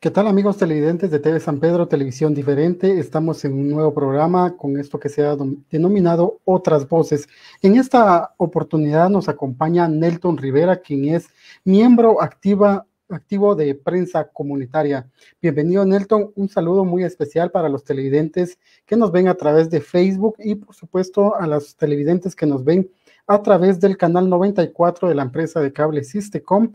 ¿Qué tal, amigos televidentes de TV San Pedro, Televisión Diferente? Estamos en un nuevo programa con esto que se ha denominado Otras Voces. En esta oportunidad nos acompaña Nelton Rivera, quien es miembro activo de Prensa Comunitaria. Bienvenido, Nelton. Un saludo muy especial para los televidentes que nos ven a través de Facebook y, por supuesto, a los televidentes que nos ven a través del canal 94 de la empresa de cable Sistecom,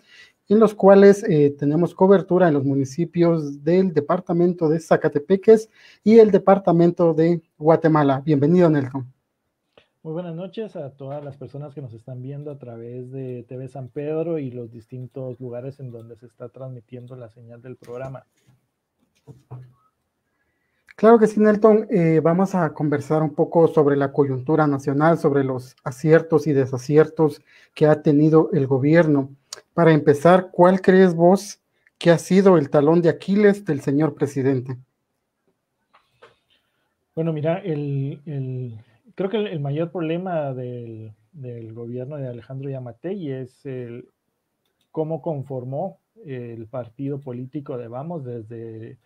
en los cuales tenemos cobertura en los municipios del departamento de Zacatepeques y el departamento de Guatemala. Bienvenido, Nelson. Muy buenas noches a todas las personas que nos están viendo a través de TV San Pedro y los distintos lugares en donde se está transmitiendo la señal del programa. Claro que sí, Nelton. Vamos a conversar un poco sobre la coyuntura nacional, sobre los aciertos y desaciertos que ha tenido el gobierno. Para empezar, ¿cuál crees vos que ha sido el talón de Aquiles del señor presidente? Bueno, mira, creo que el mayor problema del gobierno de Alejandro Yamatei es cómo conformó el partido político de Vamos desde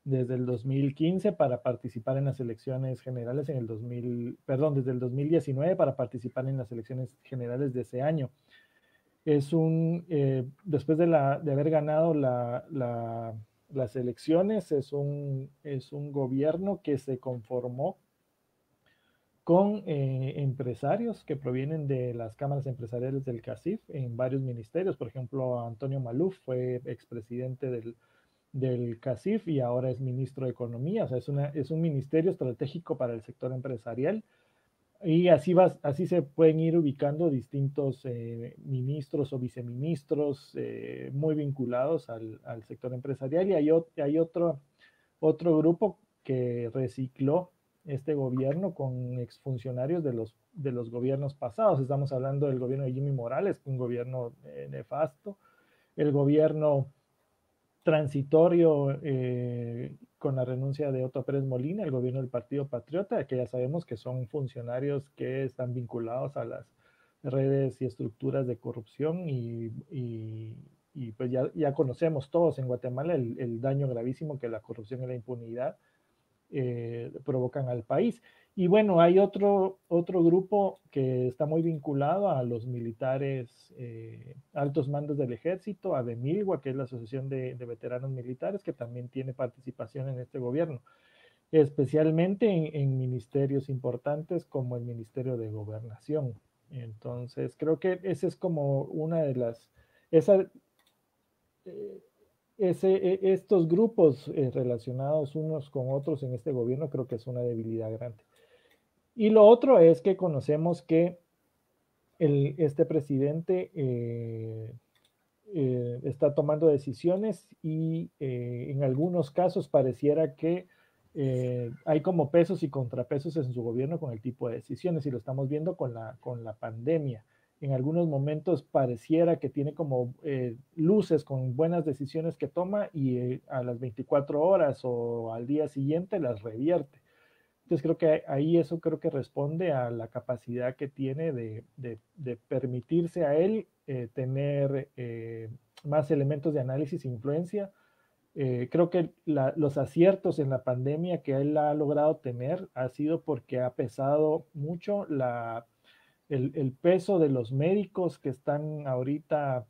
el 2015 para participar en las elecciones generales desde el 2019 para participar en las elecciones generales de ese año. Después de haber ganado las elecciones, es un gobierno que se conformó con empresarios que provienen de las cámaras empresariales del CACIF en varios ministerios. Por ejemplo, Antonio Maluf fue expresidente del CACIF y ahora es ministro de Economía. O sea, es un ministerio estratégico para el sector empresarial. Y así se pueden ir ubicando distintos ministros o viceministros muy vinculados al sector empresarial. Y hay otro grupo que recicló este gobierno con exfuncionarios de los gobiernos pasados. Estamos hablando del gobierno de Jimmy Morales, un gobierno nefasto, el gobierno transitorio con la renuncia de Otto Pérez Molina, el gobierno del Partido Patriota, que ya sabemos que son funcionarios que están vinculados a las redes y estructuras de corrupción y pues ya conocemos todos en Guatemala el daño gravísimo que la corrupción y la impunidad provocan al país. Y bueno, hay otro grupo que está muy vinculado a los militares, altos mandos del ejército, a DEMILGUA, que es la Asociación de Veteranos Militares, que también tiene participación en este gobierno, especialmente en ministerios importantes como el Ministerio de Gobernación. Entonces, creo que esa es como una de las, esa, eh, estos grupos relacionados unos con otros en este gobierno creo que es una debilidad grande. Y lo otro es que conocemos que este presidente está tomando decisiones y en algunos casos pareciera que hay como pesos y contrapesos en su gobierno con el tipo de decisiones y lo estamos viendo con la pandemia. En algunos momentos pareciera que tiene como luces con buenas decisiones que toma y a las 24 horas o al día siguiente las revierte. Entonces creo que ahí eso creo que responde a la capacidad que tiene de permitirse a él tener más elementos de análisis e influencia. Creo que los aciertos en la pandemia que él ha logrado tener ha sido porque ha pesado mucho el peso de los médicos que están ahorita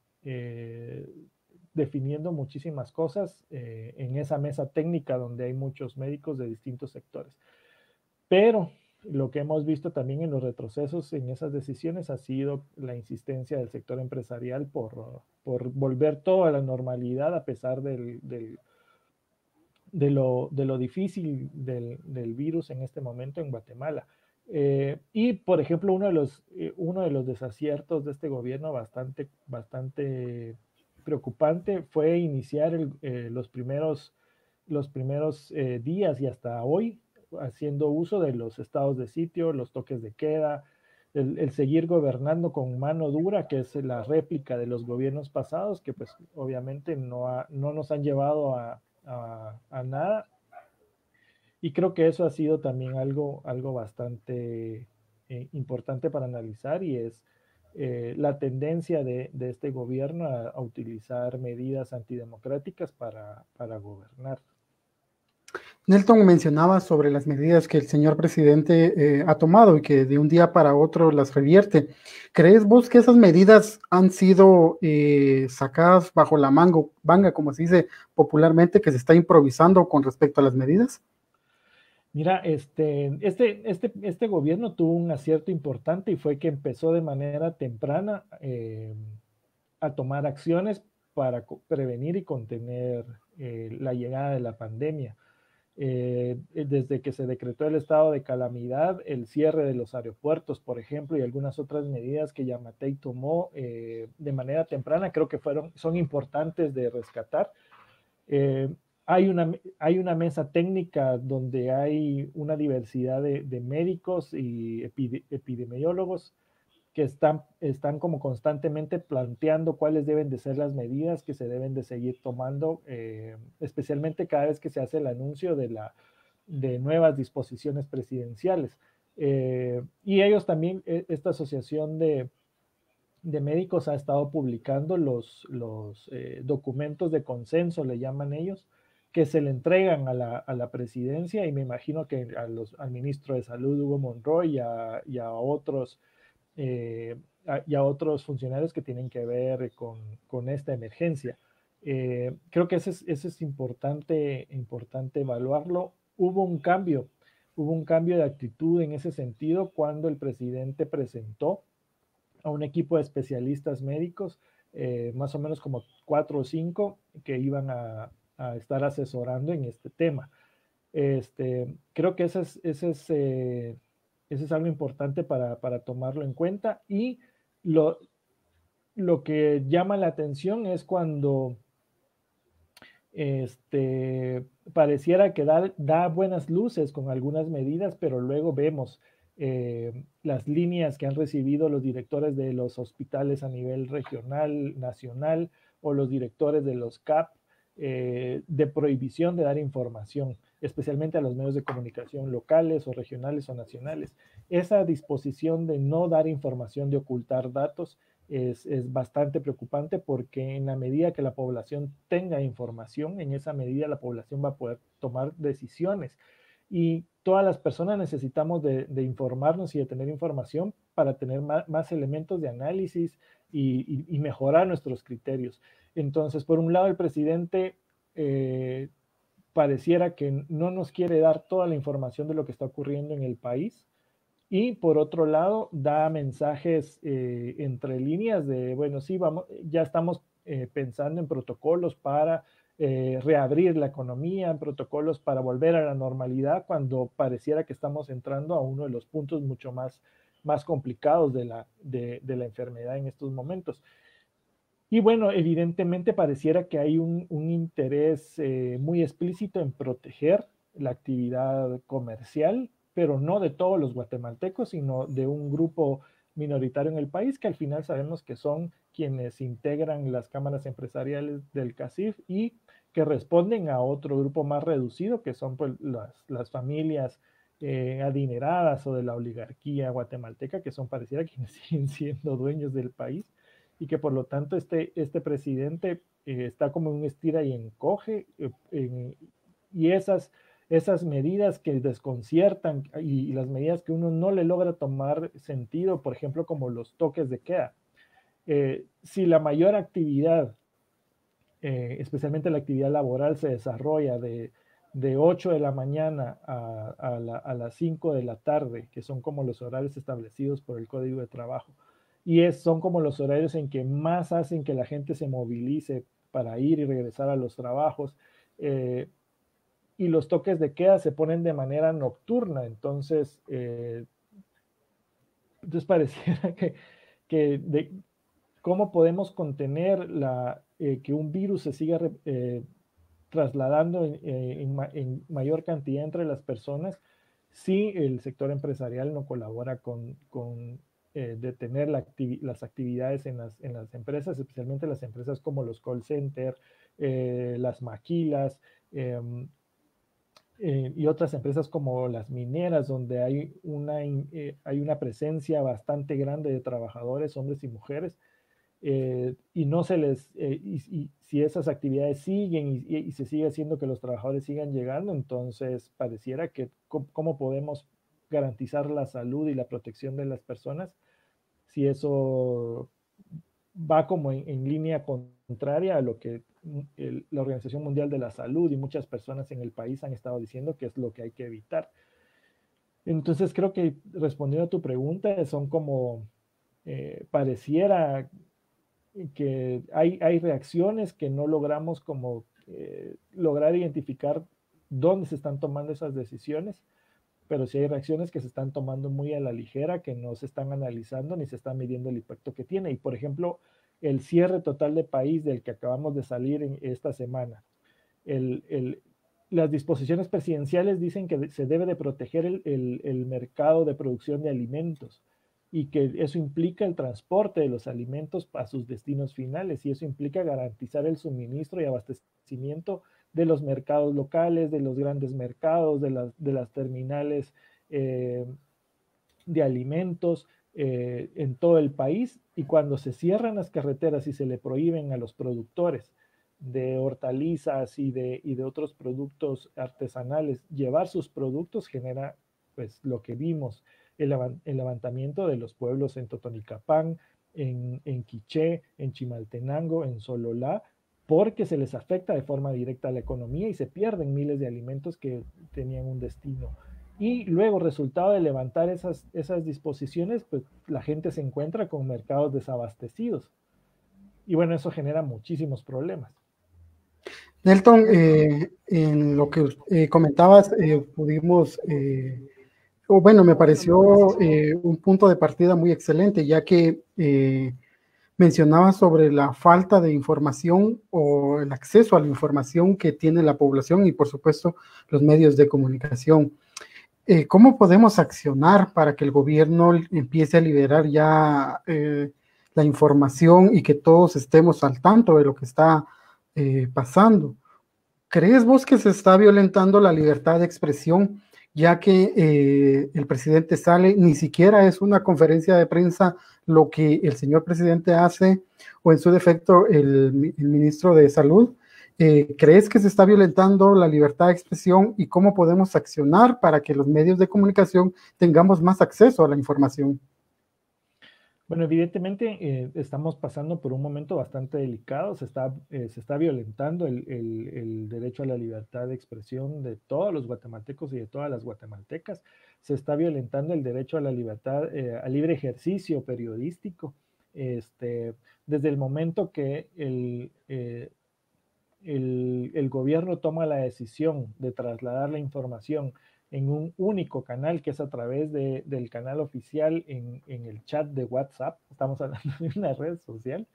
definiendo muchísimas cosas en esa mesa técnica donde hay muchos médicos de distintos sectores. Pero lo que hemos visto también en los retrocesos en esas decisiones ha sido la insistencia del sector empresarial por volver todo a la normalidad a pesar de lo difícil del virus en este momento en Guatemala. Y, por ejemplo, uno de los desaciertos de este gobierno bastante preocupante fue iniciar los primeros días y hasta hoy haciendo uso de los estados de sitio, los toques de queda, el seguir gobernando con mano dura, que es la réplica de los gobiernos pasados, que pues obviamente no nos han llevado a nada. Y creo que eso ha sido también algo bastante importante para analizar y es la tendencia de este gobierno a utilizar medidas antidemocráticas para gobernar. Nelton mencionaba sobre las medidas que el señor presidente ha tomado y que de un día para otro las revierte. ¿Crees vos que esas medidas han sido sacadas bajo la manga, como se dice popularmente, que se está improvisando con respecto a las medidas? Mira, este gobierno tuvo un acierto importante y fue que empezó de manera temprana a tomar acciones para prevenir y contener la llegada de la pandemia. Desde que se decretó el estado de calamidad, el cierre de los aeropuertos, por ejemplo, y algunas otras medidas que Yamatei tomó de manera temprana, creo que son importantes de rescatar. Eh, hay una mesa técnica donde hay una diversidad de médicos y epidemiólogos que están como constantemente planteando cuáles deben de ser las medidas que se deben de seguir tomando, especialmente cada vez que se hace el anuncio de nuevas disposiciones presidenciales. Y ellos también, esta asociación de médicos ha estado publicando los documentos de consenso, le llaman ellos, que se le entregan a la presidencia y me imagino que al ministro de Salud, Hugo Monroy, y a otros y a otros funcionarios que tienen que ver con esta emergencia. Creo que eso es importante, importante evaluarlo. Hubo un cambio de actitud en ese sentido cuando el presidente presentó a un equipo de especialistas médicos, más o menos como 4 o 5, que iban a estar asesorando en este tema. Creo que ese es algo importante para tomarlo en cuenta. Y lo, lo que llama la atención es cuando pareciera que da buenas luces con algunas medidas, pero luego vemos las líneas que han recibido los directores de los hospitales a nivel regional, nacional, o los directores de los CAP, de prohibición de dar información, especialmente a los medios de comunicación locales o regionales o nacionales. Esa disposición de no dar información, de ocultar datos, es bastante preocupante, porque en la medida que la población tenga información, en esa medida la población va a poder tomar decisiones. Y todas las personas necesitamos de informarnos y de tener información para tener más elementos de análisis y mejorar nuestros criterios. Entonces, por un lado, el presidente pareciera que no nos quiere dar toda la información de lo que está ocurriendo en el país, y por otro lado da mensajes entre líneas de, bueno, sí, vamos, ya estamos pensando en protocolos para reabrir la economía, en protocolos para volver a la normalidad, cuando pareciera que estamos entrando a uno de los puntos mucho más complicados de la enfermedad en estos momentos. Y bueno, evidentemente pareciera que hay un interés muy explícito en proteger la actividad comercial, pero no de todos los guatemaltecos, sino de un grupo minoritario en el país, que al final sabemos que son quienes integran las cámaras empresariales del CACIF, y que responden a otro grupo más reducido, que son pues las familias adineradas o de la oligarquía guatemalteca, que son pareciera quienes siguen siendo dueños del país, y que por lo tanto este presidente está como un estira y encoge, y esas medidas que desconciertan, y las medidas que uno no le logra tomar sentido, por ejemplo, como los toques de queda. Si la mayor actividad, especialmente la actividad laboral, se desarrolla de 8 de la mañana a las 5 de la tarde, que son como los horarios establecidos por el Código de Trabajo, y son como los horarios en que más hacen que la gente se movilice para ir y regresar a los trabajos, y los toques de queda se ponen de manera nocturna. Entonces pareciera que cómo podemos contener que un virus se siga trasladando en mayor cantidad entre las personas, si el sector empresarial no colabora con detener las actividades en las empresas, especialmente las empresas como los call centers, las maquilas, y otras empresas como las mineras, donde hay una presencia bastante grande de trabajadores, hombres y mujeres, y no se les, y si esas actividades siguen y se sigue haciendo que los trabajadores sigan llegando, entonces pareciera que cómo podemos garantizar la salud y la protección de las personas si eso va como en línea contraria a lo que la Organización Mundial de la Salud y muchas personas en el país han estado diciendo que es lo que hay que evitar. Entonces creo que respondiendo a tu pregunta, son como pareciera que hay reacciones que no logramos como lograr identificar dónde se están tomando esas decisiones, pero sí hay reacciones que se están tomando muy a la ligera, que no se están analizando ni se está midiendo el impacto que tiene. Y por ejemplo, el cierre total de país del que acabamos de salir en esta semana, el, el, las disposiciones presidenciales dicen que se debe de proteger el mercado de producción de alimentos y que eso implica el transporte de los alimentos a sus destinos finales y eso implica garantizar el suministro y abastecimiento de los mercados locales, de los grandes mercados, de las terminales de alimentos en todo el país. Y cuando se cierran las carreteras y se le prohíben a los productores de hortalizas y de otros productos artesanales llevar sus productos, genera pues lo que vimos, el levantamiento de los pueblos en Totonicapán, en Quiché, en Chimaltenango, en Sololá, porque se les afecta de forma directa a la economía y se pierden miles de alimentos que tenían un destino. Y luego, resultado de levantar esas disposiciones, pues la gente se encuentra con mercados desabastecidos. Y bueno, eso genera muchísimos problemas. Nelton, en lo que comentabas, pudimos, o bueno, me pareció un punto de partida muy excelente, ya que mencionaba sobre la falta de información o el acceso a la información que tiene la población y por supuesto los medios de comunicación. ¿Cómo podemos accionar para que el gobierno empiece a liberar ya la información y que todos estemos al tanto de lo que está pasando? ¿Crees vos que se está violentando la libertad de expresión, ya que el presidente sale, ni siquiera es una conferencia de prensa lo que el señor presidente hace, o en su defecto el ministro de Salud? ¿Crees que se está violentando la libertad de expresión y cómo podemos accionar para que los medios de comunicación tengamos más acceso a la información? Bueno, evidentemente estamos pasando por un momento bastante delicado, se está violentando el derecho a la libertad de expresión de todos los guatemaltecos y de todas las guatemaltecas, se está violentando el derecho a la libertad, al libre ejercicio periodístico, desde el momento que el gobierno toma la decisión de trasladar la información en un único canal, que es a través del canal oficial en el chat de WhatsApp, estamos hablando de una red social,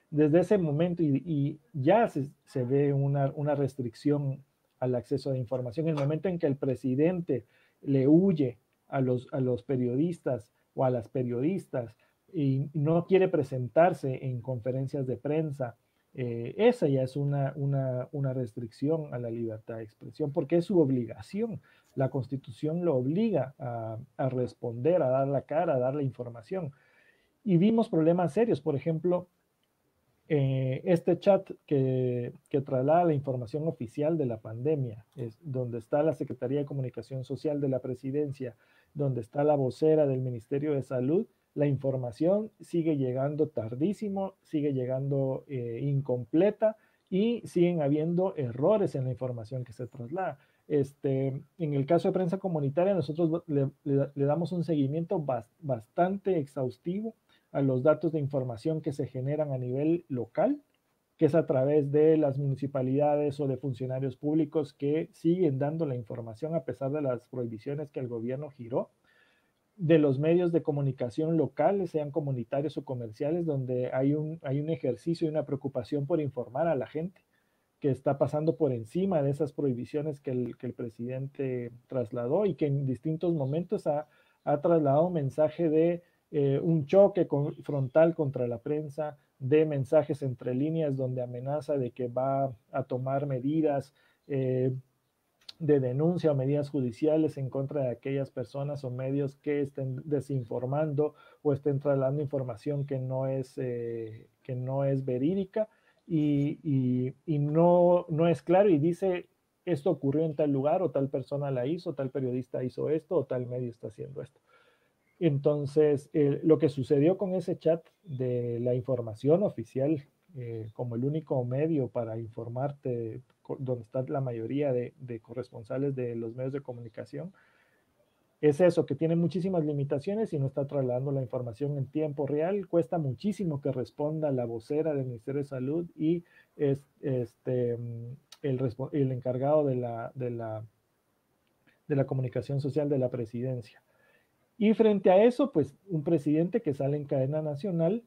desde ese momento y ya se ve una restricción al acceso a información. En el momento en que el presidente le huye a los periodistas o a las periodistas y no quiere presentarse en conferencias de prensa, esa ya es una restricción a la libertad de expresión, porque es su obligación. La Constitución lo obliga a responder, a dar la cara, a dar la información. Y vimos problemas serios, por ejemplo, este chat que traslada la información oficial de la pandemia, es donde está la Secretaría de Comunicación Social de la Presidencia, donde está la vocera del Ministerio de Salud, la información sigue llegando tardísimo, sigue llegando incompleta y siguen habiendo errores en la información que se traslada. En el caso de prensa comunitaria, nosotros le damos un seguimiento bastante exhaustivo a los datos de información que se generan a nivel local, que es a través de las municipalidades o de funcionarios públicos que siguen dando la información a pesar de las prohibiciones que el gobierno giró, de los medios de comunicación locales, sean comunitarios o comerciales, donde hay un ejercicio y una preocupación por informar a la gente que está pasando por encima de esas prohibiciones que el presidente trasladó y que en distintos momentos ha trasladado un mensaje de un choque frontal contra la prensa, de mensajes entre líneas donde amenaza de que va a tomar medidas de denuncia o medidas judiciales en contra de aquellas personas o medios que estén desinformando o estén trasladando información que no es verídica y no es claro y dice esto ocurrió en tal lugar o tal persona la hizo, tal periodista hizo esto o tal medio está haciendo esto. Entonces, lo que sucedió con ese chat de la información oficial como el único medio para informarte, donde está la mayoría de corresponsales de los medios de comunicación, es eso, que tiene muchísimas limitaciones y no está trasladando la información en tiempo real. Cuesta muchísimo que responda la vocera del Ministerio de Salud y el encargado de la comunicación social de la presidencia. Y frente a eso, pues un presidente que sale en cadena nacional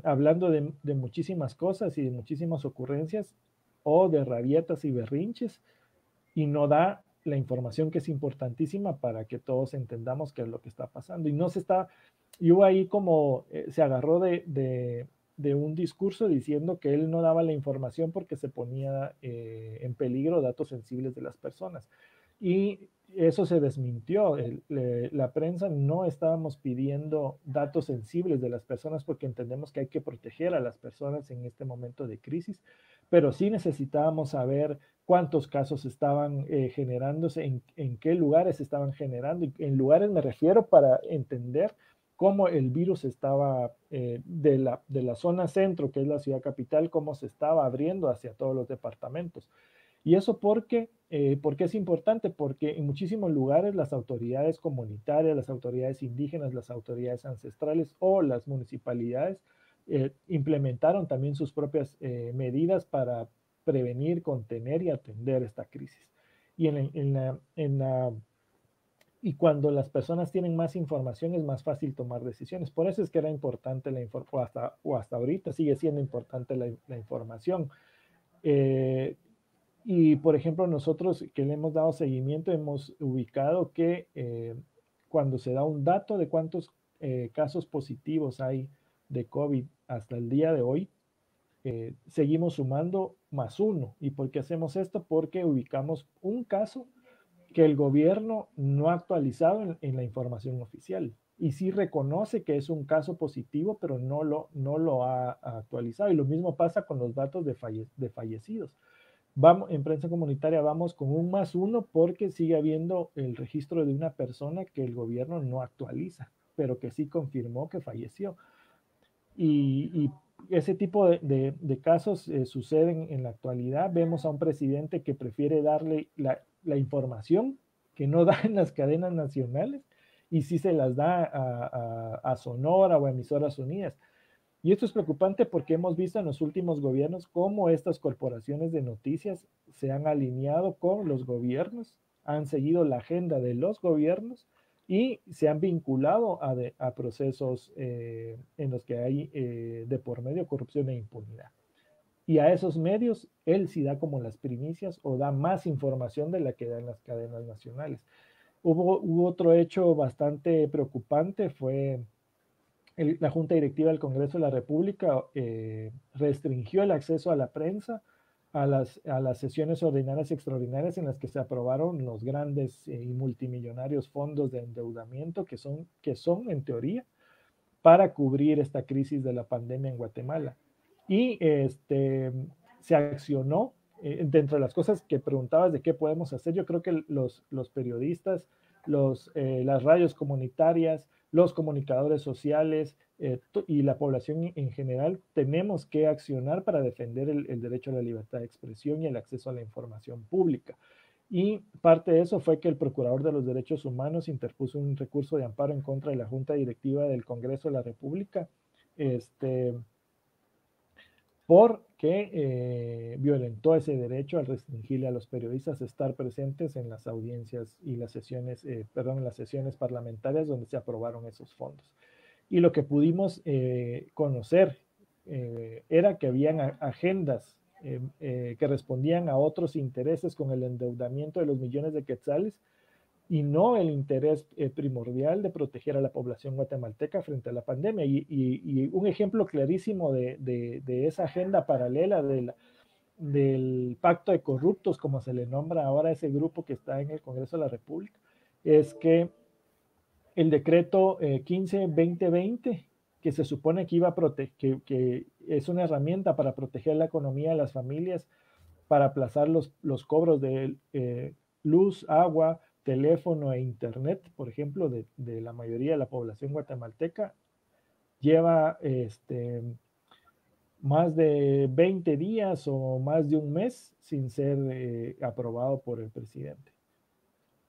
hablando de muchísimas cosas y de muchísimas ocurrencias o de rabietas y berrinches y no da la información que es importantísima para que todos entendamos qué es lo que está pasando. Y no se está, yo ahí como se agarró de un discurso diciendo que él no daba la información porque se ponía en peligro datos sensibles de las personas. Y eso se desmintió. La prensa no estábamos pidiendo datos sensibles de las personas porque entendemos que hay que proteger a las personas en este momento de crisis, pero sí necesitábamos saber cuántos casos estaban generándose, en qué lugares se estaban generando. Y en lugares me refiero para entender cómo el virus estaba de la zona centro, que es la ciudad capital, cómo se estaba abriendo hacia todos los departamentos. Y eso porque es importante, porque en muchísimos lugares las autoridades comunitarias, las autoridades indígenas, las autoridades ancestrales o las municipalidades implementaron también sus propias medidas para prevenir, contener y atender esta crisis. Y, y cuando las personas tienen más información es más fácil tomar decisiones. Por eso es que era importante la información, o hasta ahorita sigue siendo importante la información. Y, por ejemplo, nosotros que le hemos dado seguimiento, hemos ubicado que cuando se da un dato de cuántos casos positivos hay de COVID hasta el día de hoy, seguimos sumando +1. ¿Y por qué hacemos esto? Porque ubicamos un caso que el gobierno no ha actualizado en la información oficial. Y sí reconoce que es un caso positivo, pero no lo ha actualizado. Y lo mismo pasa con los datos de fallecidos. Vamos, en prensa comunitaria vamos con un +1 porque sigue habiendo el registro de una persona que el gobierno no actualiza, pero que sí confirmó que falleció. Y ese tipo de casos suceden en la actualidad. Vemos a un presidente que prefiere darle la información que no da en las cadenas nacionales y sí se las da a Sonora o a Emisoras Unidas. Y esto es preocupante porque hemos visto en los últimos gobiernos cómo estas corporaciones de noticias se han alineado con los gobiernos, han seguido la agenda de los gobiernos y se han vinculado a procesos en los que hay de por medio corrupción e impunidad. Y a esos medios él sí da como las primicias o da más información de la que da en las cadenas nacionales. Hubo otro hecho bastante preocupante, fue la Junta Directiva del Congreso de la República restringió el acceso a la prensa a las sesiones ordinarias y extraordinarias en las que se aprobaron los grandes y multimillonarios fondos de endeudamiento que son en teoría para cubrir esta crisis de la pandemia en Guatemala. Y se accionó, dentro de las cosas que preguntabas de qué podemos hacer, yo creo que los periodistas, las radios comunitarias, los comunicadores sociales y la población en general tenemos que accionar para defender el derecho a la libertad de expresión y el acceso a la información pública. Y parte de eso fue que el Procurador de los Derechos Humanos interpuso un recurso de amparo en contra de la Junta Directiva del Congreso de la República, porque violentó ese derecho al restringirle a los periodistas estar presentes en las audiencias y las sesiones, en las sesiones parlamentarias donde se aprobaron esos fondos. Y lo que pudimos conocer era que habían agendas que respondían a otros intereses con el endeudamiento de los millones de quetzales y no el interés primordial de proteger a la población guatemalteca frente a la pandemia. Y un ejemplo clarísimo de esa agenda paralela del Pacto de Corruptos, como se le nombra ahora a ese grupo que está en el Congreso de la República, es que el decreto 15-2020, que se supone que iba a que es una herramienta para proteger la economía de las familias, para aplazar los cobros de luz, agua, teléfono e internet, por ejemplo, de la mayoría de la población guatemalteca, lleva más de 20 días o más de un mes sin ser aprobado por el presidente.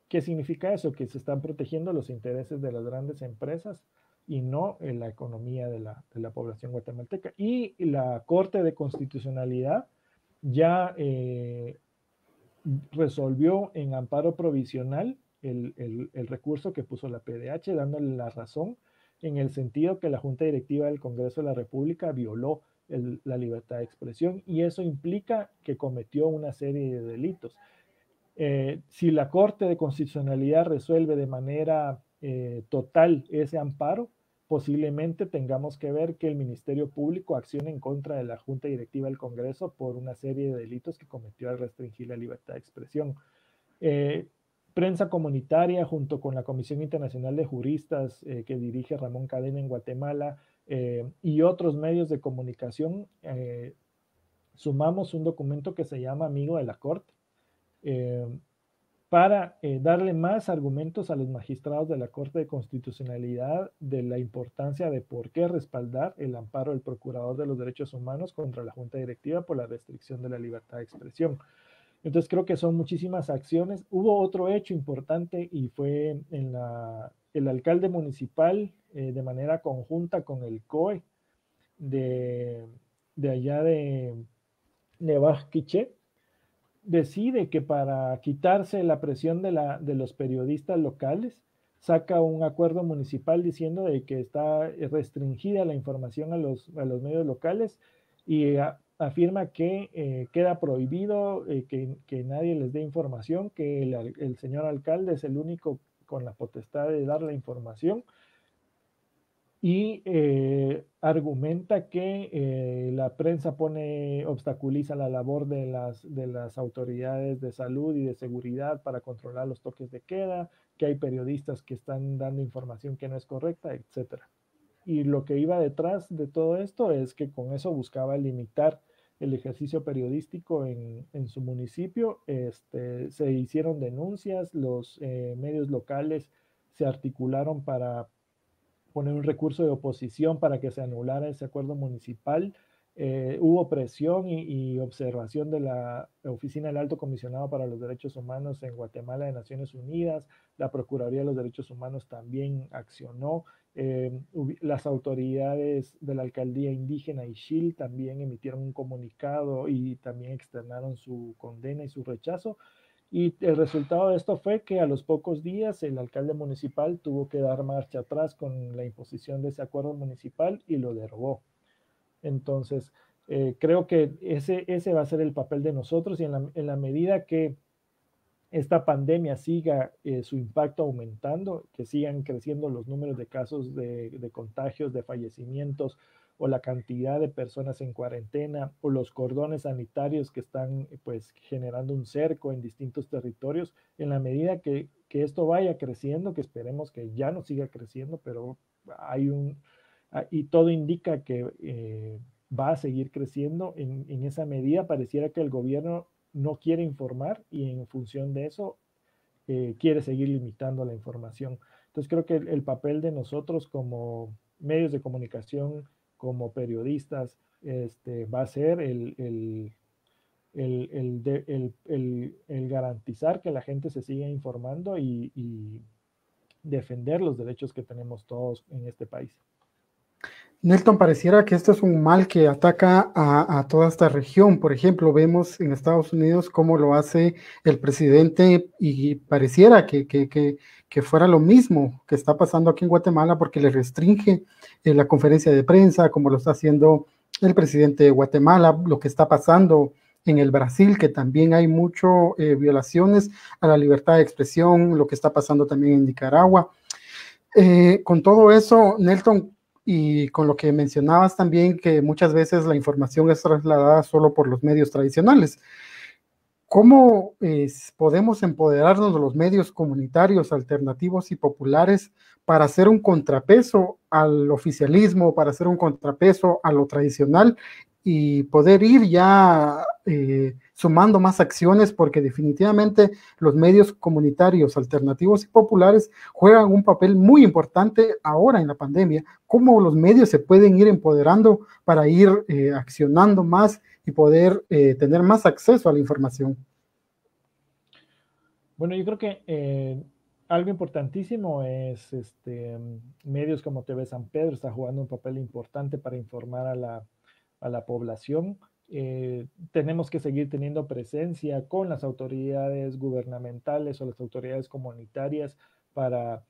¿Qué significa eso? Que se están protegiendo los intereses de las grandes empresas y no en la economía de la población guatemalteca. Y la Corte de Constitucionalidad ya resolvió en amparo provisional el recurso que puso la PDH, dándole la razón en el sentido que la Junta Directiva del Congreso de la República violó la libertad de expresión, y eso implica que cometió una serie de delitos. Si la Corte de Constitucionalidad resuelve de manera total ese amparo, posiblemente tengamos que ver que el Ministerio Público accione en contra de la Junta Directiva del Congreso por una serie de delitos que cometió al restringir la libertad de expresión. Prensa comunitaria, junto con la Comisión Internacional de Juristas que dirige Ramón Cadena en Guatemala, y otros medios de comunicación, sumamos un documento que se llama Amigo de la Corte, para darle más argumentos a los magistrados de la Corte de Constitucionalidad de la importancia de por qué respaldar el amparo del Procurador de los Derechos Humanos contra la Junta Directiva por la restricción de la libertad de expresión. Entonces creo que son muchísimas acciones. Hubo otro hecho importante y fue el alcalde municipal, de manera conjunta con el COE de allá de Nevaj Quiché, decide que para quitarse la presión de los periodistas locales, saca un acuerdo municipal diciendo de que está restringida la información a los medios locales, y afirma que queda prohibido que nadie les dé información, que el señor alcalde es el único con la potestad de dar la información, y argumenta que la prensa obstaculiza la labor de las autoridades de salud y de seguridad para controlar los toques de queda, que hay periodistas que están dando información que no es correcta, etc. Y lo que iba detrás de todo esto es que con eso buscaba limitar el ejercicio periodístico en su municipio. Se hicieron denuncias, los medios locales se articularon para poner un recurso de oposición para que se anulara ese acuerdo municipal. Hubo presión y observación de la Oficina del Alto Comisionado para los Derechos Humanos en Guatemala de Naciones Unidas. La Procuraduría de los Derechos Humanos también accionó. Las autoridades de la alcaldía indígena Ixil también emitieron un comunicado y también externaron su condena y su rechazo. Y el resultado de esto fue que a los pocos días el alcalde municipal tuvo que dar marcha atrás con la imposición de ese acuerdo municipal y lo derogó. Entonces, creo que ese va a ser el papel de nosotros, y en la medida que esta pandemia siga su impacto aumentando, que sigan creciendo los números de casos de contagios, de fallecimientos, o la cantidad de personas en cuarentena, o los cordones sanitarios que están pues generando un cerco en distintos territorios, en la medida que esto vaya creciendo, que esperemos que ya no siga creciendo, pero y todo indica que va a seguir creciendo, en esa medida pareciera que el gobierno no quiere informar, y en función de eso quiere seguir limitando la información. Entonces creo que el papel de nosotros como medios de comunicación, como periodistas, va a ser el garantizar que la gente se siga informando y defender los derechos que tenemos todos en este país. Nelton, pareciera que esto es un mal que ataca a toda esta región. Por ejemplo, vemos en Estados Unidos cómo lo hace el presidente, y pareciera que fuera lo mismo que está pasando aquí en Guatemala, porque le restringe la conferencia de prensa, como lo está haciendo el presidente de Guatemala, lo que está pasando en el Brasil, que también hay muchas violaciones a la libertad de expresión, lo que está pasando también en Nicaragua. Con todo eso, Nelton, Y con lo que mencionabas también, que muchas veces la información es trasladada solo por los medios tradicionales. ¿Cómo podemos empoderarnos de los medios comunitarios, alternativos y populares para hacer un contrapeso al oficialismo, para hacer un contrapeso a lo tradicional y poder ir ya sumando más acciones? Porque definitivamente los medios comunitarios, alternativos y populares juegan un papel muy importante ahora en la pandemia. ¿Cómo los medios se pueden ir empoderando para ir accionando más y poder tener más acceso a la información? Bueno, yo creo que algo importantísimo es medios como TV San Pedro está jugando un papel importante para informar a la población. Tenemos que seguir teniendo presencia con las autoridades gubernamentales o las autoridades comunitarias para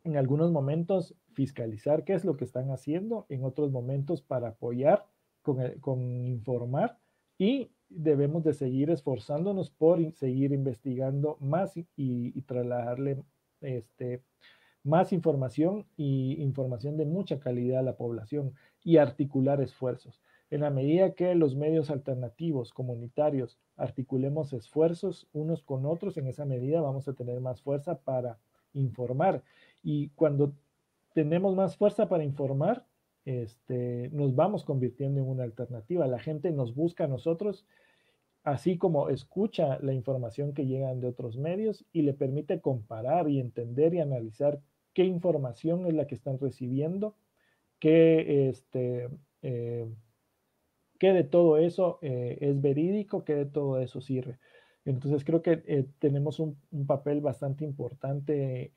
en algunos momentos fiscalizar qué es lo que están haciendo, en otros momentos para apoyar con informar, y debemos de seguir esforzándonos por seguir investigando más y trasladarle este, más información y información de mucha calidad a la población y articular esfuerzos. En la medida que los medios alternativos, comunitarios, articulemos esfuerzos unos con otros, en esa medida vamos a tener más fuerza para informar. Y cuando tenemos más fuerza para informar, nos vamos convirtiendo en una alternativa. La gente nos busca a nosotros, así como escucha la información que llegan de otros medios y le permite comparar y entender y analizar qué información es la que están recibiendo, qué, qué de todo eso es verídico, qué de todo eso sirve. Entonces creo que tenemos un papel bastante importante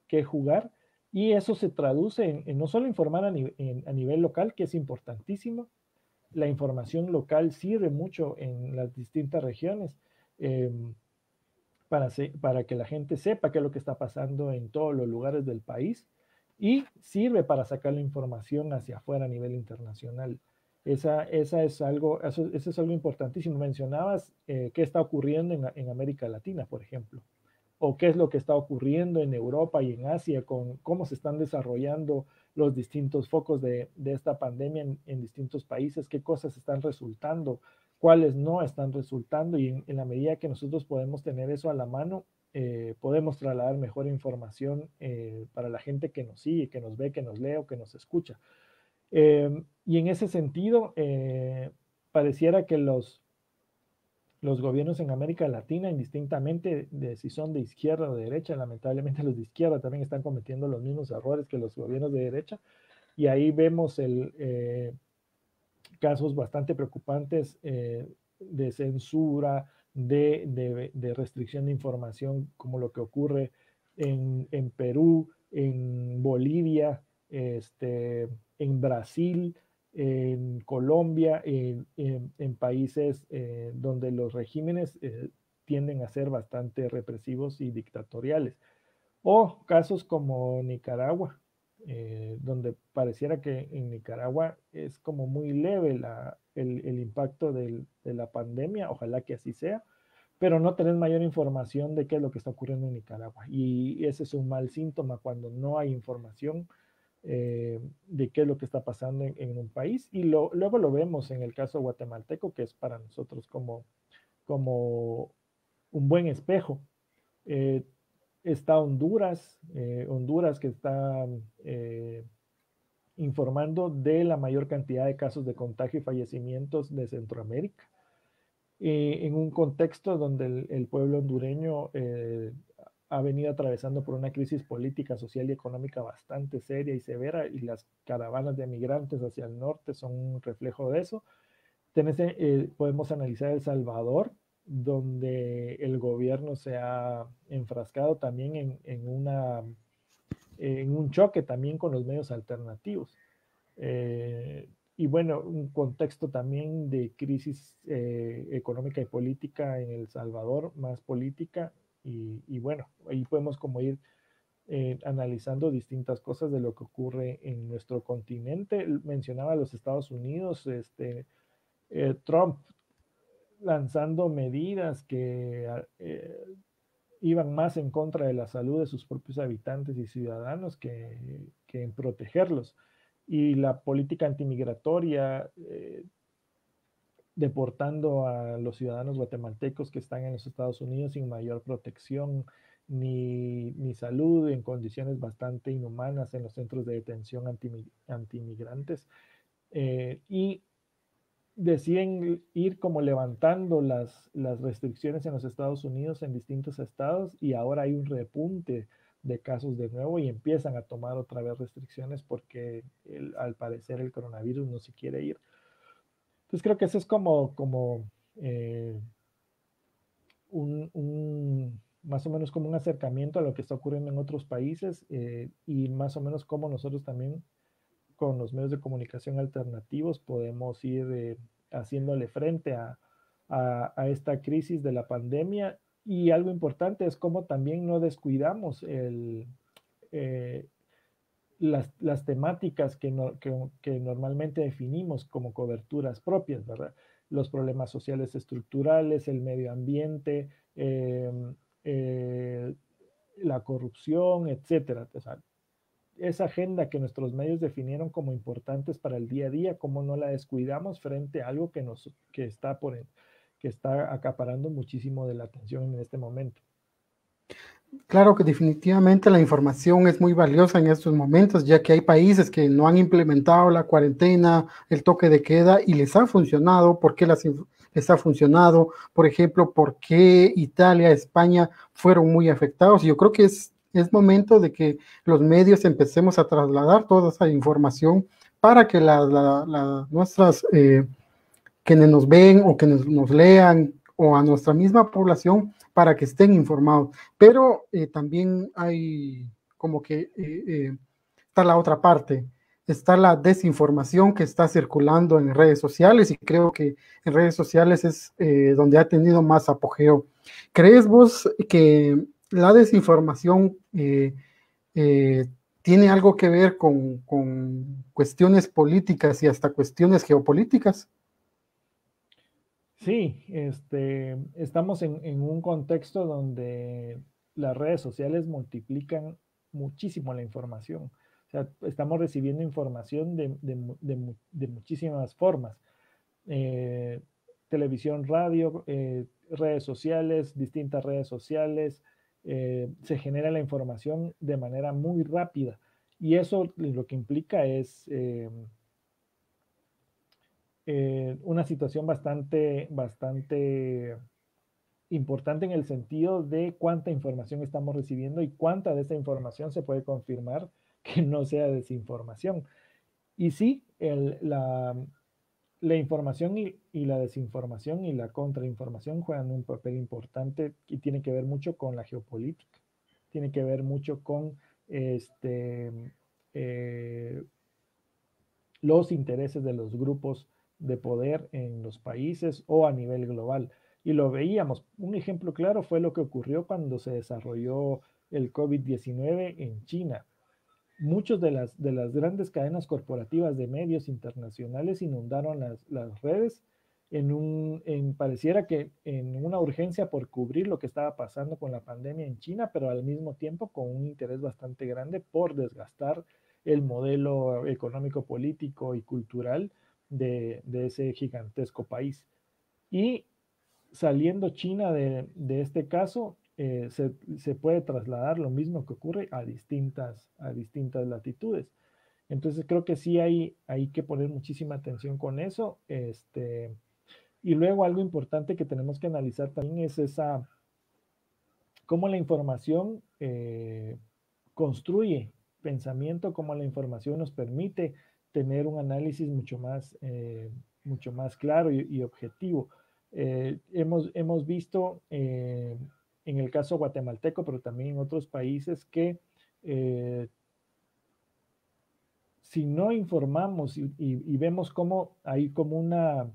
que jugar, y eso se traduce en no solo informar a nivel local, que es importantísimo. La información local sirve mucho en las distintas regiones eh, para que la gente sepa qué es lo que está pasando en todos los lugares del país, y sirve para sacar la información hacia afuera a nivel internacional. Esa es algo, eso es algo importantísimo. Mencionabas qué está ocurriendo en América Latina, por ejemplo, o qué es lo que está ocurriendo en Europa y en Asia, con cómo se están desarrollando los distintos focos de esta pandemia en distintos países, qué cosas están resultando, cuáles no están resultando, y en la medida que nosotros podemos tener eso a la mano, podemos trasladar mejor información para la gente que nos sigue, que nos ve, que nos lee o que nos escucha. Y en ese sentido, pareciera que los gobiernos en América Latina, indistintamente de si son de izquierda o de derecha, lamentablemente los de izquierda también están cometiendo los mismos errores que los gobiernos de derecha, y ahí vemos casos bastante preocupantes de censura, de restricción de información, como lo que ocurre en Perú, en Bolivia, en Brasil, en Colombia, en países donde los regímenes tienden a ser bastante represivos y dictatoriales. O casos como Nicaragua, donde pareciera que en Nicaragua es como muy leve el impacto de la pandemia, ojalá que así sea, pero no tenés mayor información de qué es lo que está ocurriendo en Nicaragua. Y ese es un mal síntoma cuando no hay información de qué es lo que está pasando en un país. Y luego lo vemos en el caso guatemalteco, que es para nosotros como un buen espejo. Eh, Está Honduras, Honduras que está informando de la mayor cantidad de casos de contagio y fallecimientos de Centroamérica, en un contexto donde el pueblo hondureño ha venido atravesando por una crisis política, social y económica bastante seria y severa, y las caravanas de migrantes hacia el norte son un reflejo de eso. Podemos analizar El Salvador, donde el gobierno se ha enfrascado también en un choque también con los medios alternativos. Y bueno, un contexto también de crisis económica y política en El Salvador, más política, y bueno, ahí podemos como ir analizando distintas cosas de lo que ocurre en nuestro continente. Mencionaba los Estados Unidos, Trump lanzando medidas que iban más en contra de la salud de sus propios habitantes y ciudadanos que en protegerlos. Y la política antimigratoria, deportando a los ciudadanos guatemaltecos que están en los Estados Unidos sin mayor protección ni salud, en condiciones bastante inhumanas en los centros de detención antimigrantes. Y deciden ir como levantando las restricciones en los Estados Unidos en distintos estados, y ahora hay un repunte de casos de nuevo y empiezan a tomar otra vez restricciones porque al parecer el coronavirus no se quiere ir. Entonces creo que eso es como eh, más o menos como un acercamiento a lo que está ocurriendo en otros países, y más o menos como nosotros también con los medios de comunicación alternativos podemos ir haciéndole frente a esta crisis de la pandemia. Y algo importante es cómo también no descuidamos eh, las temáticas que normalmente definimos como coberturas propias, ¿verdad? Los problemas sociales estructurales, el medio ambiente, eh, eh, la corrupción, etcétera. O sea, esa agenda que nuestros medios definieron como importantes para el día a día, cómo no la descuidamos frente a algo que está acaparando muchísimo de la atención en este momento. Claro que definitivamente la información es muy valiosa en estos momentos, ya que hay países que no han implementado la cuarentena, el toque de queda, y les ha funcionado. ¿Por qué les ha funcionado? Por ejemplo, ¿por qué Italia, España fueron muy afectados? Yo creo que es momento de que los medios empecemos a trasladar toda esa información para que nuestras quienes nos ven o que nos lean, o a nuestra misma población, para que estén informados. Pero también hay como que está la otra parte, está la desinformación que está circulando en redes sociales, y creo que en redes sociales es donde ha tenido más apogeo. ¿Crees vos que la desinformación tiene algo que ver con cuestiones políticas y hasta cuestiones geopolíticas? Sí, estamos en un contexto donde las redes sociales multiplican muchísimo la información. O sea, estamos recibiendo información de muchísimas formas. Eh, Televisión, radio, redes sociales, distintas redes sociales, se genera la información de manera muy rápida. Y eso lo que implica es una situación bastante importante en el sentido de cuánta información estamos recibiendo y cuánta de esa información se puede confirmar que no sea desinformación. Y sí, la información y la desinformación y la contrainformación juegan un papel importante, y tiene que ver mucho con la geopolítica, tiene que ver mucho con este, eh, los intereses de los grupos de poder en los países o a nivel global. Y lo veíamos. Un ejemplo claro fue lo que ocurrió cuando se desarrolló el COVID-19 en China. Muchas de las grandes cadenas corporativas de medios internacionales inundaron las redes pareciera que en una urgencia por cubrir lo que estaba pasando con la pandemia en China, pero al mismo tiempo con un interés bastante grande por desgastar el modelo económico, político y cultural de ese gigantesco país. Y saliendo China de este caso, se puede trasladar lo mismo que ocurre a distintas latitudes. Entonces creo que sí hay que poner muchísima atención con eso. Y luego algo importante que tenemos que analizar también es cómo la información construye pensamiento, cómo la información nos permite tener un análisis mucho más claro y objetivo. Hemos visto en el caso guatemalteco, pero también en otros países, que si no informamos y vemos cómo hay como una,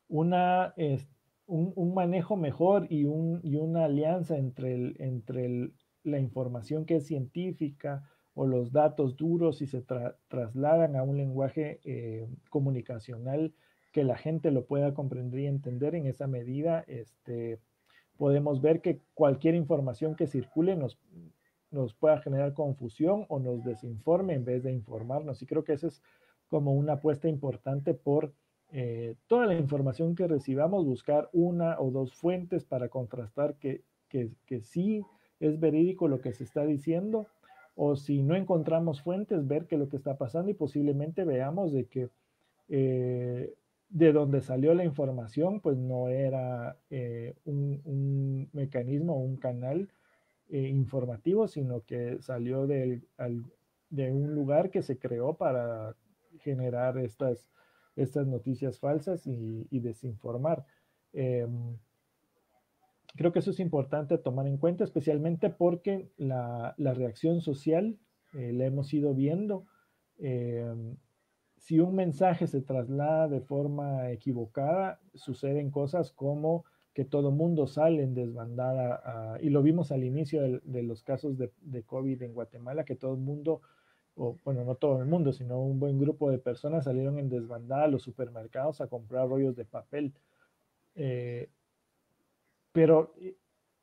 un manejo mejor y una alianza entre la información que es científica o los datos duros, y se trasladan a un lenguaje comunicacional que la gente lo pueda comprender y entender. En esa medida podemos ver que cualquier información que circule nos pueda generar confusión o nos desinforme en vez de informarnos. Y creo que esa es como una apuesta importante por toda la información que recibamos, buscar una o dos fuentes para contrastar que sí es verídico lo que se está diciendo, o si no encontramos fuentes, ver qué es lo que está pasando y posiblemente veamos de que de donde salió la información, pues no era un mecanismo o un canal informativo, sino que salió de un lugar que se creó para generar estas noticias falsas y desinformar. Eh, Creo que eso es importante tomar en cuenta, especialmente porque la reacción social la hemos ido viendo. Eh, si un mensaje se traslada de forma equivocada, suceden cosas como que todo mundo sale en desbandada, y lo vimos al inicio de los casos de COVID en Guatemala, que todo el mundo, o bueno, no todo el mundo, sino un buen grupo de personas salieron en desbandada a los supermercados a comprar rollos de papel. Eh, pero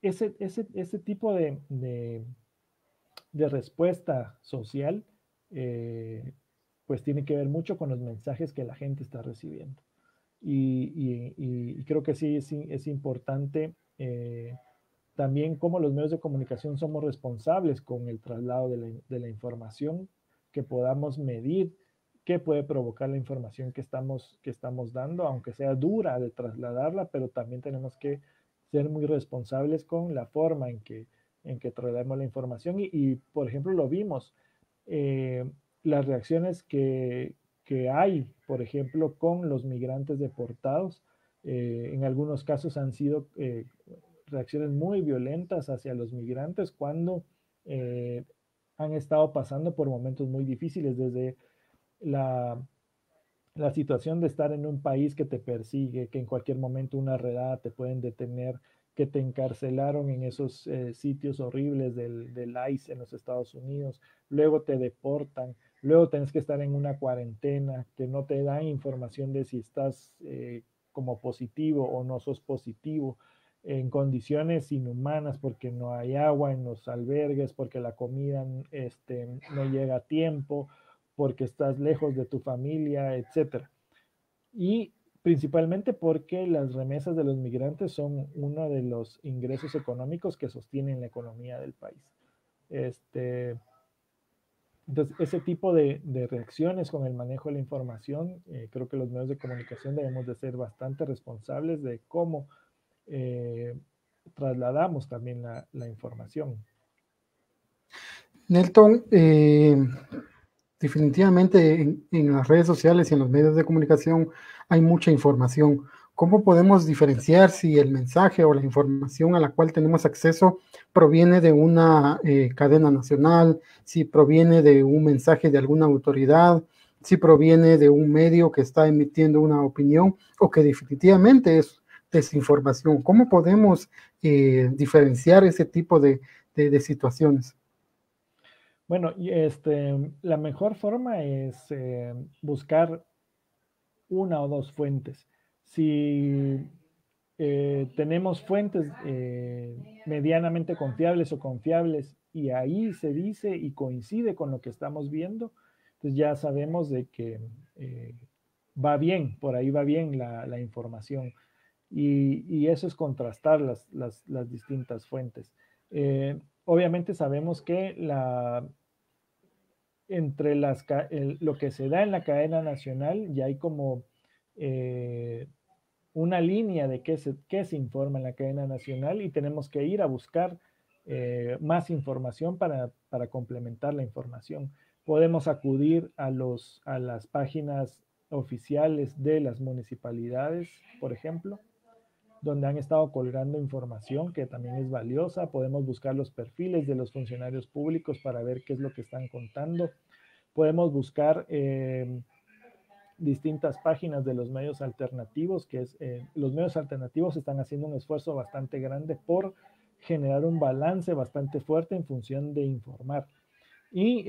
ese tipo de respuesta social, eh, pues tiene que ver mucho con los mensajes que la gente está recibiendo. Y creo que sí es importante también cómo los medios de comunicación somos responsables con el traslado de la información, que podamos medir qué puede provocar la información que estamos dando, aunque sea dura de trasladarla, pero también tenemos que ser muy responsables con la forma en que trasladamos la información. Por ejemplo, lo vimos, eh, las reacciones que hay, por ejemplo, con los migrantes deportados, en algunos casos han sido reacciones muy violentas hacia los migrantes cuando eh, han estado pasando por momentos muy difíciles, desde la, la situación de estar en un país que te persigue, que en cualquier momento una redada te pueden detener, que te encarcelaron en esos sitios horribles del ICE en los Estados Unidos, luego te deportan, luego tienes que estar en una cuarentena, que no te dan información de si estás como positivo o no sos positivo, en condiciones inhumanas porque no hay agua en los albergues, porque la comida no llega a tiempo, porque estás lejos de tu familia, etcétera. Y principalmente porque las remesas de los migrantes son uno de los ingresos económicos que sostienen la economía del país. Este, entonces, ese tipo de reacciones con el manejo de la información, creo que los medios de comunicación debemos de ser bastante responsables de cómo eh, trasladamos también la información. Nelton, definitivamente en las redes sociales y en los medios de comunicación hay mucha información. ¿Cómo podemos diferenciar si el mensaje o la información a la cual tenemos acceso proviene de una cadena nacional, si proviene de un mensaje de alguna autoridad, si proviene de un medio que está emitiendo una opinión o que definitivamente es desinformación? ¿Cómo podemos diferenciar ese tipo de situaciones? Bueno, la mejor forma es buscar una o dos fuentes. Si tenemos fuentes medianamente confiables o confiables y ahí se dice y coincide con lo que estamos viendo, pues ya sabemos de que va bien, por ahí va bien la información. Y eso es contrastar las distintas fuentes. Obviamente sabemos que entre lo que se da en la cadena nacional ya hay como una línea de qué se informa en la cadena nacional, y tenemos que ir a buscar más información para complementar la información. Podemos acudir a las páginas oficiales de las municipalidades, por ejemplo, donde han estado colgando información que también es valiosa. Podemos buscar los perfiles de los funcionarios públicos para ver qué es lo que están contando. Podemos buscar distintas páginas de los medios alternativos, los medios alternativos están haciendo un esfuerzo bastante grande por generar un balance bastante fuerte en función de informar. Y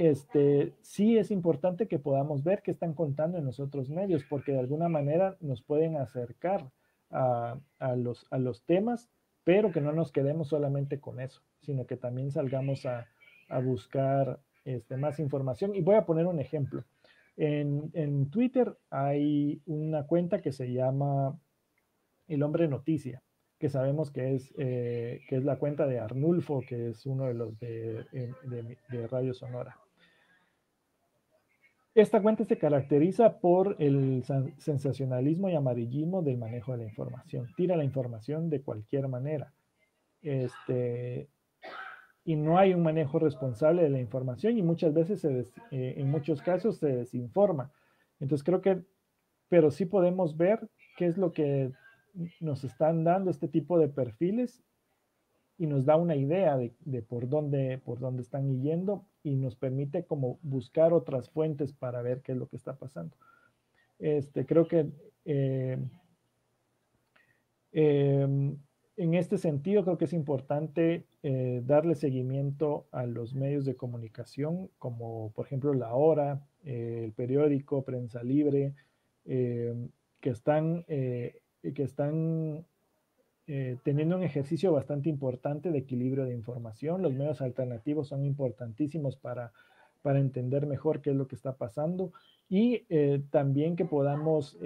sí es importante que podamos ver qué están contando en los otros medios, porque de alguna manera nos pueden acercar a los temas pero que no nos quedemos solamente con eso, sino que también salgamos a buscar más información. Y voy a poner un ejemplo. En Twitter hay una cuenta que se llama El Hombre Noticia, que sabemos que es la cuenta de Arnulfo, que es uno de los de Radio Sonora. Esta cuenta se caracteriza por el sensacionalismo y amarillismo del manejo de la información. Tira la información de cualquier manera. Y no hay un manejo responsable de la información y muchas veces, en muchos casos, se desinforma. Entonces creo que, pero sí podemos ver qué es lo que nos están dando este tipo de perfiles y nos da una idea de por dónde están yendo y nos permite como buscar otras fuentes para ver qué es lo que está pasando. Creo que en este sentido creo que es importante darle seguimiento a los medios de comunicación, como por ejemplo La Hora, el periódico, Prensa Libre, que están teniendo un ejercicio bastante importante de equilibrio de información. Los medios alternativos son importantísimos para entender mejor qué es lo que está pasando y también que podamos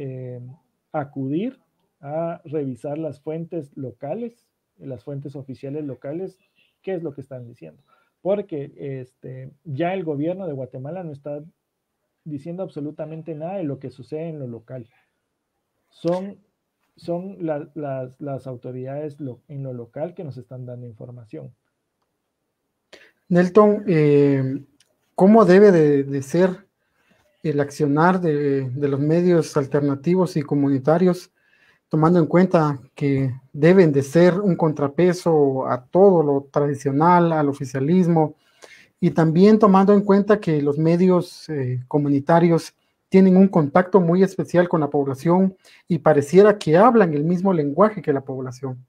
acudir a revisar las fuentes locales, las fuentes oficiales locales, qué es lo que están diciendo. Porque ya el gobierno de Guatemala no está diciendo absolutamente nada de lo que sucede en lo local. Son las autoridades en lo local que nos están dando información. Nelton, ¿cómo debe de ser el accionar de los medios alternativos y comunitarios, tomando en cuenta que deben de ser un contrapeso a todo lo tradicional, al oficialismo, y también tomando en cuenta que los medios comunitarios tienen un contacto muy especial con la población y pareciera que hablan el mismo lenguaje que la población?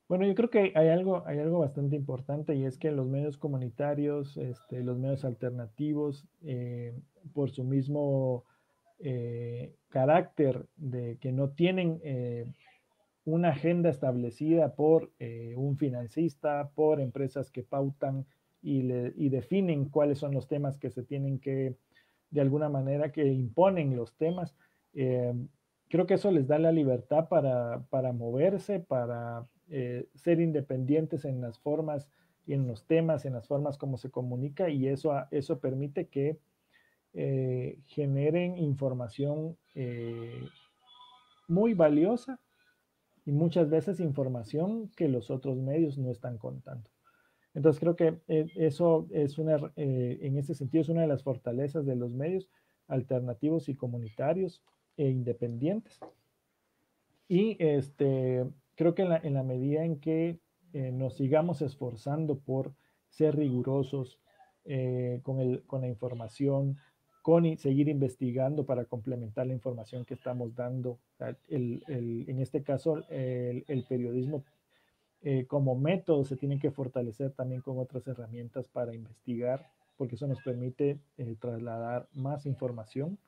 Bueno, yo creo que hay algo bastante importante y es que los medios comunitarios, los medios alternativos, por su mismo carácter de que no tienen una agenda establecida por un financista, por empresas que pautan y definen cuáles son los temas que se tienen que, de alguna manera, que imponen los temas. Eh, Creo que eso les da la libertad para moverse, para ser independientes en las formas y en los temas, en las formas como se comunica, y eso permite que generen información muy valiosa y muchas veces información que los otros medios no están contando. Entonces creo que eso es en ese sentido es una de las fortalezas de los medios alternativos y comunitarios e independientes. Y creo que en la medida en que nos sigamos esforzando por ser rigurosos con la información, seguir investigando para complementar la información que estamos dando, en este caso el periodismo como método se tiene que fortalecer también con otras herramientas para investigar, porque eso nos permite trasladar más información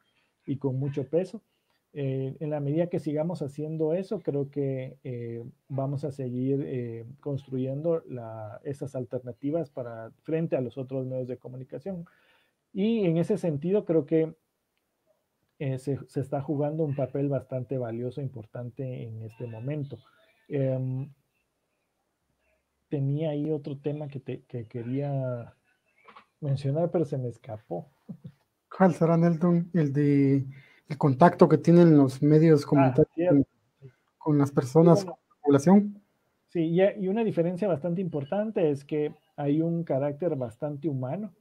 y con mucho peso. En la medida que sigamos haciendo eso, creo que vamos a seguir construyendo esas alternativas frente a los otros medios de comunicación. Y en ese sentido, creo que se está jugando un papel bastante valioso, e importante en este momento. Tenía ahí otro tema que quería mencionar, pero se me escapó. ¿Cuál será, Nelton? El contacto que tienen los medios comunitarios Cierto. con las Y personas, con bueno, la población. sí, y una diferencia bastante importante es que hay un carácter bastante humano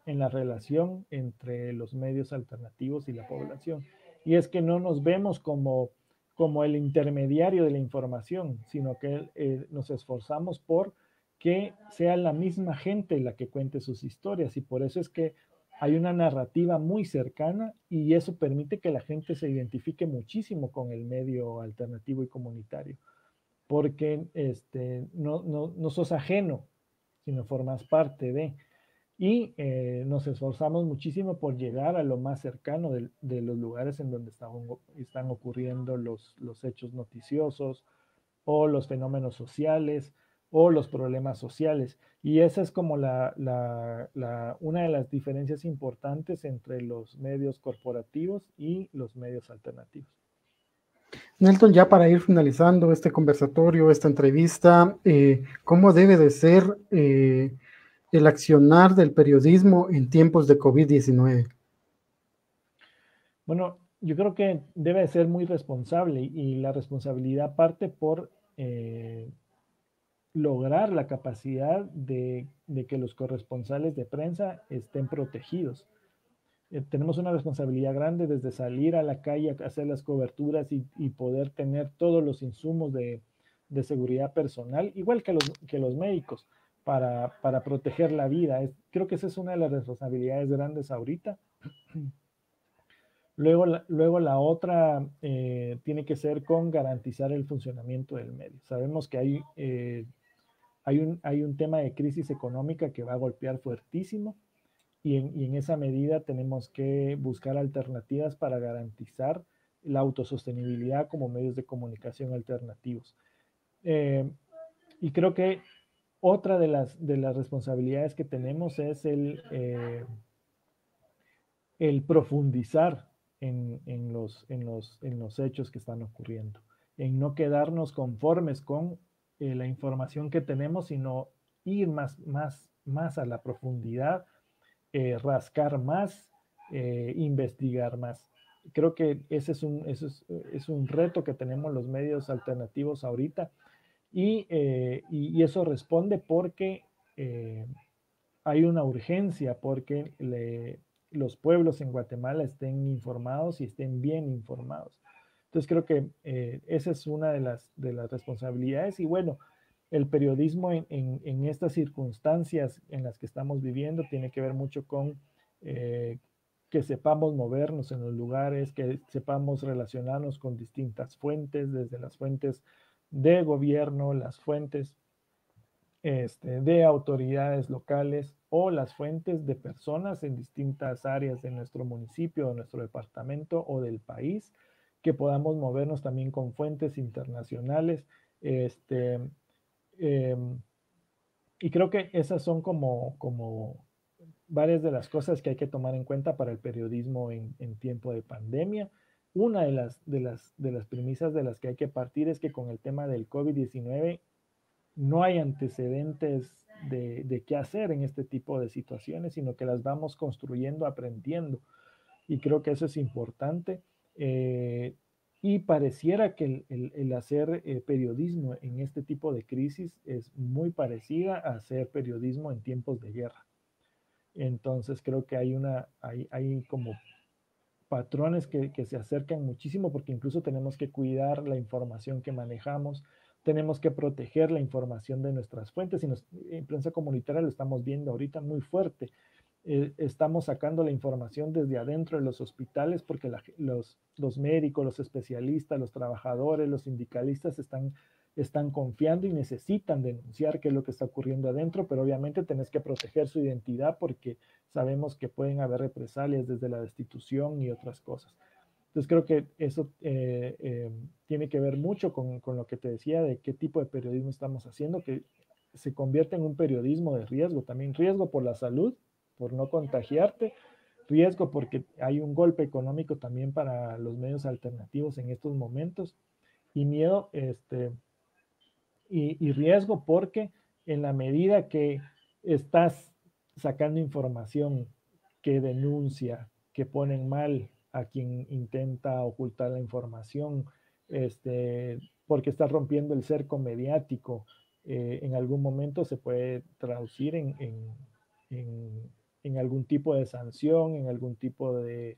en la relación entre los medios alternativos y la población. Y es que no nos vemos como el intermediario de la información, sino que nos esforzamos por que sea la misma gente la que cuente sus historias. Y por eso es que hay una narrativa muy cercana y eso permite que la gente se identifique muchísimo con el medio alternativo y comunitario porque no sos ajeno, sino formas parte de. Y nos esforzamos muchísimo por llegar a lo más cercano de los lugares en donde están ocurriendo los hechos noticiosos, o los fenómenos sociales o los problemas sociales. Y esa es como una de las diferencias importantes entre los medios corporativos y los medios alternativos. Nelton, ya para ir finalizando este conversatorio, esta entrevista, ¿cómo debe de ser el accionar del periodismo en tiempos de COVID-19? Bueno, yo creo que debe ser muy responsable y la responsabilidad parte por lograr la capacidad de que los corresponsales de prensa estén protegidos. Tenemos una responsabilidad grande desde salir a la calle a hacer las coberturas y poder tener todos los insumos de seguridad personal, igual que los médicos, para proteger la vida. Creo que esa es una de las responsabilidades grandes ahorita. Luego la otra tiene que ser con garantizar el funcionamiento del medio. Sabemos que hay un tema de crisis económica que va a golpear fuertísimo y en esa medida tenemos que buscar alternativas para garantizar la autosostenibilidad como medios de comunicación alternativos. Y creo que otra de las responsabilidades que tenemos es el profundizar en los hechos que están ocurriendo, en no quedarnos conformes con la información que tenemos, sino ir más a la profundidad, rascar más, investigar más. Creo que es un reto que tenemos los medios alternativos ahorita y eso responde porque hay una urgencia, porque los pueblos en Guatemala estén informados y estén bien informados. Entonces creo que esa es una de las responsabilidades y bueno, el periodismo en estas circunstancias en las que estamos viviendo tiene que ver mucho con que sepamos movernos en los lugares, que sepamos relacionarnos con distintas fuentes, desde las fuentes de gobierno, las fuentes de autoridades locales o las fuentes de personas en distintas áreas de nuestro municipio, de nuestro departamento o del país, que podamos movernos también con fuentes internacionales. Este, eh, y creo que esas son como varias de las cosas que hay que tomar en cuenta para el periodismo en tiempo de pandemia. Una de las premisas de las que hay que partir es que con el tema del COVID-19 no hay antecedentes de qué hacer en este tipo de situaciones, sino que las vamos construyendo, aprendiendo. Y creo que eso es importante. Y pareciera que el hacer periodismo en este tipo de crisis es muy parecida a hacer periodismo en tiempos de guerra. Entonces creo que hay como patrones que se acercan muchísimo porque incluso tenemos que cuidar la información que manejamos, tenemos que proteger la información de nuestras fuentes y en prensa comunitaria lo estamos viendo ahorita muy fuerte. Estamos sacando la información desde adentro de los hospitales porque los médicos, los especialistas, los trabajadores, los sindicalistas están confiando y necesitan denunciar qué es lo que está ocurriendo adentro, pero obviamente tenés que proteger su identidad porque sabemos que pueden haber represalias desde la destitución y otras cosas. Entonces creo que eso tiene que ver mucho con lo que te decía de qué tipo de periodismo estamos haciendo, que se convierte en un periodismo de riesgo, también riesgo por la salud, por no contagiarte, riesgo porque hay un golpe económico también para los medios alternativos en estos momentos y miedo, y riesgo porque en la medida que estás sacando información que denuncia, que ponen mal a quien intenta ocultar la información, porque estás rompiendo el cerco mediático, en algún momento se puede traducir en algún tipo de sanción, en algún tipo de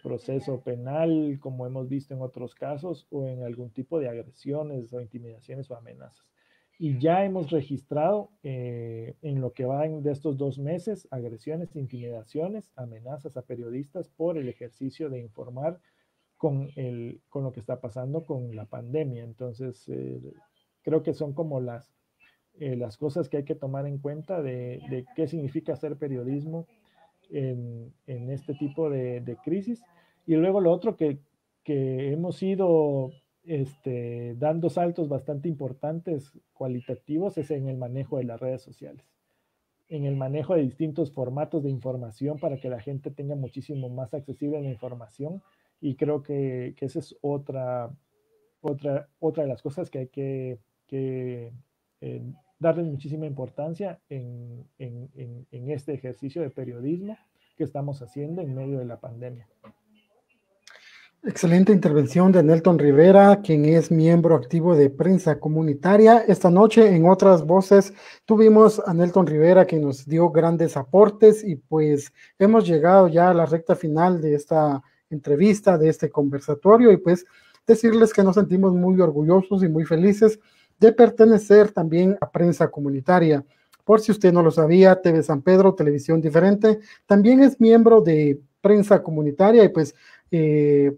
proceso penal, como hemos visto en otros casos, o en algún tipo de agresiones o intimidaciones o amenazas. Y ya hemos registrado en lo que van de estos 2 meses agresiones, intimidaciones, amenazas a periodistas por el ejercicio de informar con lo que está pasando con la pandemia. Entonces, creo que son como las cosas que hay que tomar en cuenta de qué significa hacer periodismo en este tipo de crisis. Y luego lo otro que hemos ido dando saltos bastante importantes cualitativos es en el manejo de las redes sociales, en el manejo de distintos formatos de información para que la gente tenga muchísimo más accesible la información. Y creo que esa es otra de las cosas que hay que darles muchísima importancia en este ejercicio de periodismo que estamos haciendo en medio de la pandemia. Excelente intervención de Nelton Rivera, quien es miembro activo de Prensa Comunitaria. Esta noche, en Otras Voces, tuvimos a Nelton Rivera, que nos dio grandes aportes, y pues hemos llegado ya a la recta final de esta entrevista, de este conversatorio, y pues decirles que nos sentimos muy orgullosos y muy felices de pertenecer también a Prensa Comunitaria. Por si usted no lo sabía, TV San Pedro, Televisión Diferente, también es miembro de Prensa Comunitaria, y pues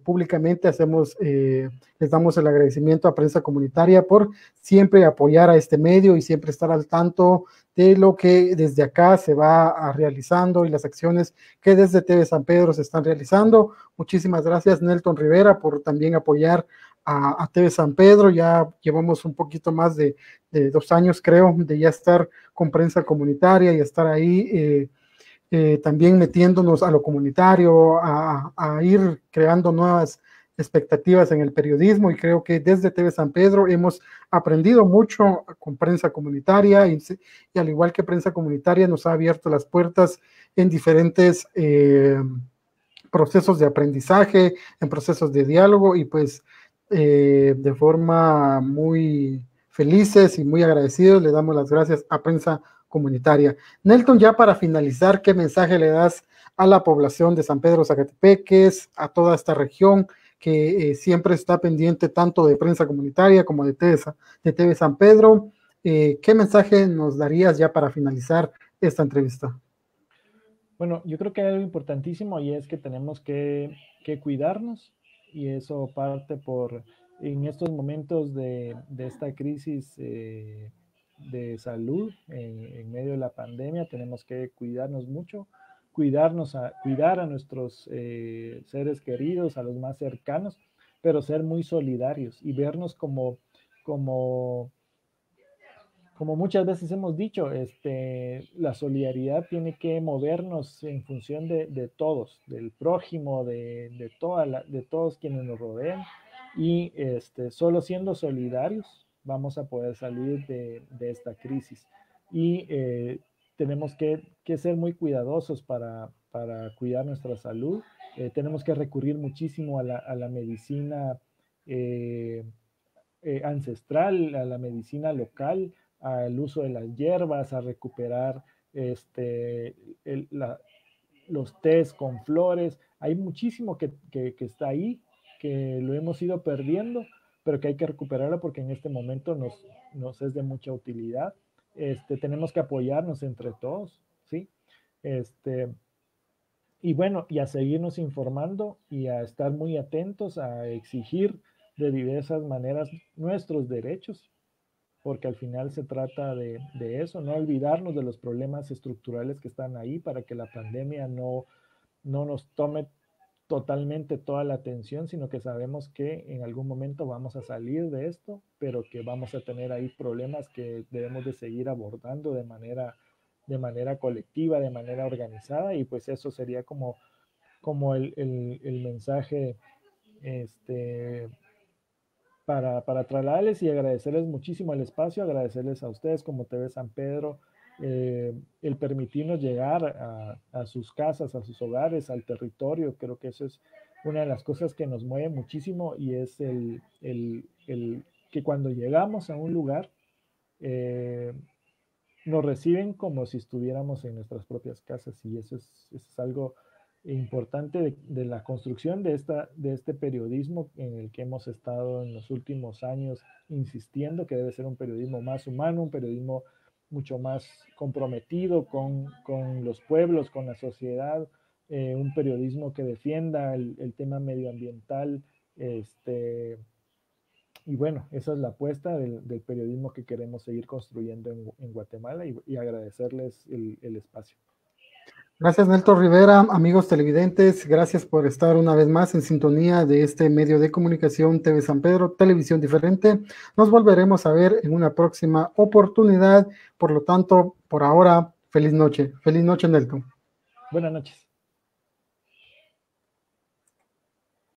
públicamente les damos el agradecimiento a Prensa Comunitaria por siempre apoyar a este medio y siempre estar al tanto de lo que desde acá se va realizando y las acciones que desde TV San Pedro se están realizando. Muchísimas gracias, Nelton Rivera, por también apoyar a TV San Pedro. Ya llevamos un poquito más de 2 años, creo, de ya estar con Prensa Comunitaria y estar ahí también metiéndonos a lo comunitario, a ir creando nuevas expectativas en el periodismo, y creo que desde TV San Pedro hemos aprendido mucho con Prensa Comunitaria, y al igual que Prensa Comunitaria nos ha abierto las puertas en diferentes procesos de aprendizaje, en procesos de diálogo, y pues de forma muy felices y muy agradecidos le damos las gracias a Prensa Comunitaria. Nelton, ya para finalizar, ¿qué mensaje le das a la población de San Pedro Zacatepeques, a toda esta región que siempre está pendiente tanto de Prensa Comunitaria como de TV San Pedro? ¿Qué mensaje nos darías ya para finalizar esta entrevista? Bueno, yo creo que hay algo importantísimo y es que tenemos que cuidarnos, y eso parte por, en estos momentos de esta crisis de salud en medio de la pandemia, tenemos que cuidarnos mucho, cuidar a nuestros seres queridos, a los más cercanos, pero ser muy solidarios y vernos como como muchas veces hemos dicho, la solidaridad tiene que movernos en función de todos, del prójimo, de todos quienes nos rodean, y solo siendo solidarios vamos a poder salir de esta crisis. Y tenemos que ser muy cuidadosos para cuidar nuestra salud. Tenemos que recurrir muchísimo a la medicina eh, ancestral, a la medicina local, al uso de las hierbas, a recuperar este, el, la, los tés con flores. Hay muchísimo que está ahí, que lo hemos ido perdiendo, pero que hay que recuperarlo porque en este momento nos es de mucha utilidad. Tenemos que apoyarnos entre todos, ¿sí? Este, y bueno, y a seguirnos informando y a estar muy atentos, a exigir de diversas maneras nuestros derechos, porque al final se trata de eso, no olvidarnos de los problemas estructurales que están ahí para que la pandemia no nos tome totalmente toda la atención, sino que sabemos que en algún momento vamos a salir de esto, pero que vamos a tener ahí problemas que debemos de seguir abordando de manera colectiva, de manera organizada, y pues eso sería como el mensaje este, para trasladarles y agradecerles muchísimo el espacio, agradecerles a ustedes como TV San Pedro, el permitirnos llegar a sus casas, a sus hogares, al territorio. Creo que eso es una de las cosas que nos mueve muchísimo, y es el que cuando llegamos a un lugar nos reciben como si estuviéramos en nuestras propias casas, y eso es algo importante de la construcción de este periodismo en el que hemos estado en los últimos años insistiendo que debe ser un periodismo más humano, un periodismo mucho más comprometido con los pueblos, con la sociedad, un periodismo que defienda el tema medioambiental, y bueno, esa es la apuesta del periodismo que queremos seguir construyendo en Guatemala, y agradecerles el espacio. Gracias, Nelton Rivera. Amigos televidentes, gracias por estar una vez más en sintonía de este medio de comunicación TV San Pedro, Televisión Diferente. Nos volveremos a ver en una próxima oportunidad. Por lo tanto, por ahora, feliz noche. Feliz noche, Nelton. Buenas noches.